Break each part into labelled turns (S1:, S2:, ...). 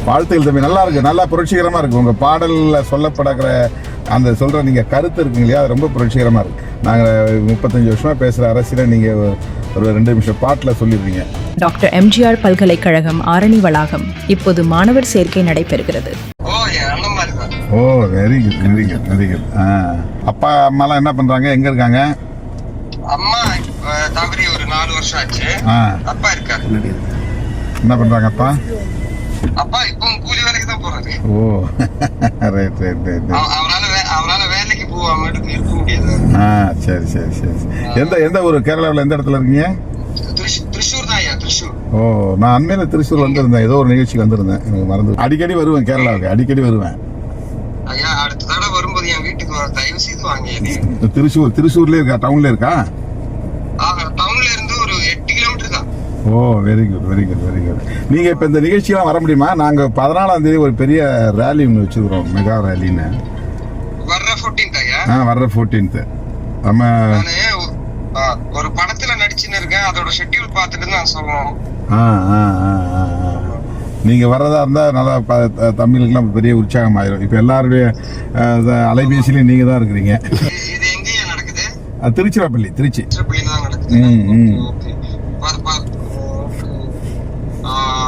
S1: வாழ்த்துக்கள் தம்பி, நல்லா இருக்கு, நல்லா புரட்சிகரமா இருக்கு. உங்க பாடல்ல சொல்லப்படுகிற அந்த சொல்ற நீங்க கருத்து இருக்குங்க இல்லையா, அது ரொம்ப புரட்சிகரமா இருக்கு. நாங்க 35 வருஷமா பேசுற அரசியலை நீங்க ஒரு 2 நிமிஷம் பாட்டுல சொல்லிடுறீங்க.
S2: டாக்டர் எம்ஜிஆர் பல்கலைக்கழகம் ஆரணி வளாகம் இப்போது மாணவர் சேர்க்கை நடைபெறுகிறது.
S1: Oh, very good, very good, very good. அப்பா அம்மாலாம் என்ன பண்றாங்க, எங்க இருக்காங்க?
S3: அம்மா தவறி ஒரு 4 வருஷம் ஆச்சு. அப்பா இருக்காரு.
S1: என்ன பண்றாங்க அப்பா?
S3: அப்பா இப்போ கூலி வேலைக்கு தான் போறாரு.
S1: ஓ, ரைட் ரைட் ரைட்.
S3: அவரால வேலைக்கு போகாம இருக்க முடியாது.
S1: சரி சரி சரி. எந்த ஊர் கேரளாவில், எந்த இடத்துல இருக்கீங்க?
S3: திருச்சூர் தான் ஐயா, திருச்சூர்.
S1: ஓ, நான் அண்மையில திருச்சூர் வந்திருந்தேன், ஏதோ ஒரு நிகழ்ச்சிக்கு வந்திருந்தேன், எனக்கு மறந்து. அடிக்கடி வருவேன் கேரளாவுக்கு, அடிக்கடி வருவேன்
S3: ஐயா. அடுத்த தடவை வரும்போது என் வீட்டுக்கு தயவு செய்து வாங்க.
S1: திருச்சூர்ல இருக்கா, டவுன்ல இருக்கா?
S3: டவுன்ல இருந்து ஒரு 8 கிலோமீட்டர் தான்.
S1: Oh, very good, very good, very good. நீங்க இப்ப இந்த நிகழ்ச்சியெல்லாம் வர முடியுமா? நாங்க 14ஆம் தேதி ஒரு பெரிய ரேலி ஒன்று வச்சிருக்கிறோம், மெகா ரேலின்னு.
S3: வர்ற 14th ஐயா?
S1: வர்ற 14th. நம்ம
S3: ஒரு படத்துல நடிச்சுன்னு இருக்கேன், அதோட ஷெட்யூல் பார்த்துட்டு நான் சொல்லுவோம்.
S1: நீங்க வர்றதா இருந்தா நல்லா தமிழுக்குலாம் பெரிய உற்சாகம் ஆயிரும். இப்ப எல்லாருடைய அலைபேசியிலையும் நீங்க தான் இருக்கிறீங்க.
S3: இது எங்கேயா நடக்குது?
S1: திருச்சிராப்பள்ளி, திருச்சி.
S3: தான் நடக்குது.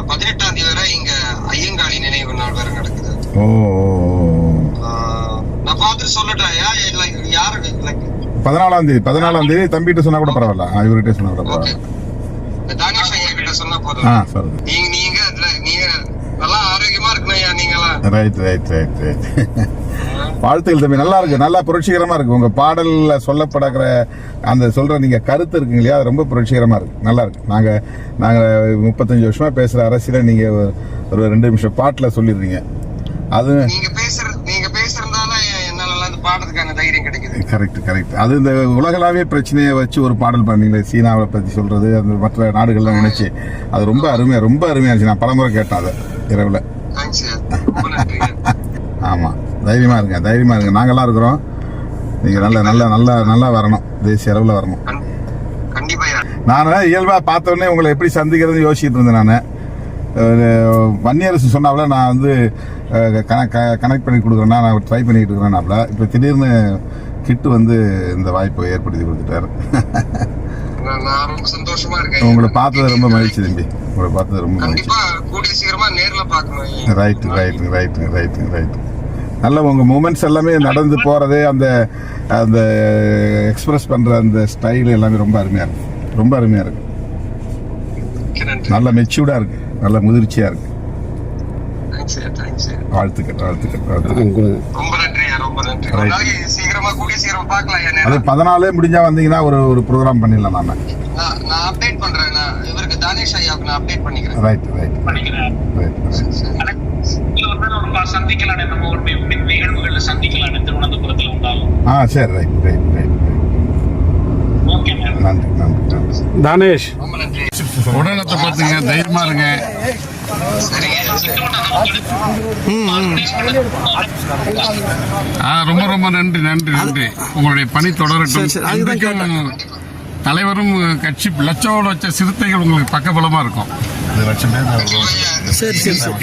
S3: 18ஆம் தேதி வரை இங்க ஐயங்காளி நினைவு நாள் வேற நடக்குது.
S1: ஓ,
S3: நான் பார்த்துட்டு சொல்லட்டா யாரு?
S1: 14ஆம் தேதி தம்பிகிட்ட சொன்னா கூட பரவாயில்ல, இவர்கிட்ட சொன்னா கூட பரவாயில்ல.
S3: தானேஷ் ஐயா கிட்ட சொன்னா போதும். நீங்க நல்லா ஆரோக்கியமா இருக்கணும் நீங்களாம்.
S1: Right right right right. வாழ்த்துக்கள் தம்பி, நல்லா இருக்கு, நல்லா புரட்சிகரமா இருக்கு. உங்க பாடல்ல சொல்லப்படுகிற அந்த சொல்ற நீங்க கருத்து இருக்குங்க இல்லையா, அது ரொம்ப புரட்சிகரமா இருக்கு, நல்லா இருக்கு. நாங்க 35 வருஷமா பேசுற அரசியலை நீங்க ஒரு 2 நிமிஷம் பாட்டுல சொல்லிடுறீங்க. அது
S3: நீங்க பேசுறதுனால என்னால பாடுறதுக்கான தைரியம் கிடைக்குது.
S1: Correct correct. அது இந்த உலகளாவே பிரச்சனையை வச்சு ஒரு பாடல் பண்ணீங்களே, சீனாவை பத்தி சொல்றது, அந்த மற்ற நாடுகள்லாம் நினைச்சு, அது ரொம்ப அருமையா, ரொம்ப அருமையா இருந்துச்சு. நான் பலமுறை கேட்டேன் அதை இரவுல. ஆமா, தைரியமா இருங்க, தைரியமா இருங்க, நாங்கெல்லாம் இருக்கிறோம். நீங்க நல்லா நல்லா நல்லா நல்லா வரணும், தேசிய அளவுல வரணும். நான் இயல்பா பார்த்த உடனே உங்களை எப்படி சந்திக்கிறதுன்னு யோசிச்சுட்டு இருந்தேன். நான் வன்னியரசு சொன்னாப்புல நான் வந்து கனெக்ட் பண்ணி கொடுக்குறேன்னா, நான் ட்ரை பண்ணிட்டு இருக்கிறேன்னாப்புல. இப்போ திடீர்னு கிட்டு வந்து இந்த வாய்ப்பை ஏற்படுத்தி கொடுத்துட்டாரு.
S3: சந்தோஷமா இருக்கேன்.
S1: உங்களை பார்த்தது ரொம்ப மகிழ்ச்சி தம்பி, உங்களை பார்த்தது ரொம்ப மகிழ்ச்சி.
S3: கூடிய சீக்கிரமா நேர்ல பார்க்கணும்.
S1: Right right right right right. நல்ல உங்க மூமெண்ட்ஸ் எல்லாமே நடந்து போறது, அந்த அந்த எக்ஸ்பிரஸ் பண்ற அந்த ஸ்டைல் எல்லாமே ரொம்ப அருமையா இருக்கு, ரொம்ப அருமையா இருக்கு. நல்ல மெச்சூர்டா இருக்கு, நல்ல முதிர்ச்சியா இருக்கு. வாழ்த்துக்கள் வாழ்த்துக்கள் வாழ்த்துக்கள்.
S3: ரொம்ப நன்றி, ரொம்ப நன்றி. சீக்கிரமா கூடிய சீக்கிரமா பார்க்கலாம்.
S1: அது 14 முடிஞ்சா வந்தீங்கன்னா ஒரு ப்ரோக்ராம் பண்ணிடலாம். நான்
S3: அப்டேட் பண்றேன். இவருக்கு தானேஷ் ஐயாவுக்கு நான் அப்டேட் பண்ணிக்கிறேன்.
S1: ரைட் ரைட்
S3: பண்ணிக்கிறேன். சந்திக்கலாம், நம்ம ஒரு நிகழ்வுகள்ல சந்திக்கலாம், திருவனந்தபுரத்துல உண்டாகும்.
S1: சரி, ரைட் ரைட் ரைட்.
S3: ஓகே,
S1: நன்றி நன்றி
S4: தானேஷ்.
S3: ரொம்ப நன்றி.
S1: உடனத்தை பார்த்துங்க, தைரியமா இருங்க.
S4: ரொம்ப ரொம்ப நன்றி நன்றி நன்றி. உங்களுடைய பணி தொடரட்டும். தலைவரும் கட்சி லட்சோட வச்ச சிறுத்தைகள் உங்களுக்கு பக்கபலமா இருக்கும்.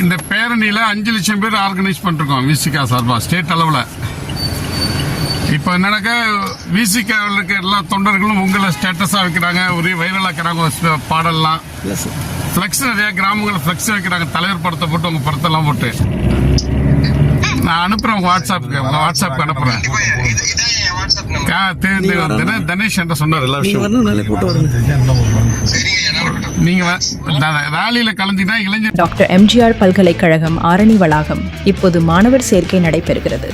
S4: இந்த பேரணியில 5 லட்சம் பேர் ஆர்கனைஸ் பண்ணிருக்கோம் விசிகா சார்பா, ஸ்டேட் அளவுல. இப்ப என்னன்னாக்க விசிகாவில் இருக்க எல்லா தொண்டர்களும் உங்களை ஸ்டேட்டஸா வைக்கிறாங்க, ஒரே வைரல் ஆக்குறாங்க பாடல்லாம். பிளக்ஸ் நிறைய கிராமங்கள் பிளக்ஸ் வைக்கிறாங்க, தலைவர் படத்தை போட்டு உங்க படத்தெல்லாம் போட்டு. நான் அனுப்புறேன் உங்க வாட்ஸ்அப்புக்கு அனுப்புறேன். தனேஷ் என்ற சொன்னார் எல்லா விஷயம். நீங்க ரேலியில கலந்தீங்கன்னா இளைஞர்.
S2: டாக்டர் எம்ஜிஆர் பல்கலைக்கழகம் ஆரணி வளாகம் இப்போது மாணவர் சேர்க்கை நடைபெறுகிறது.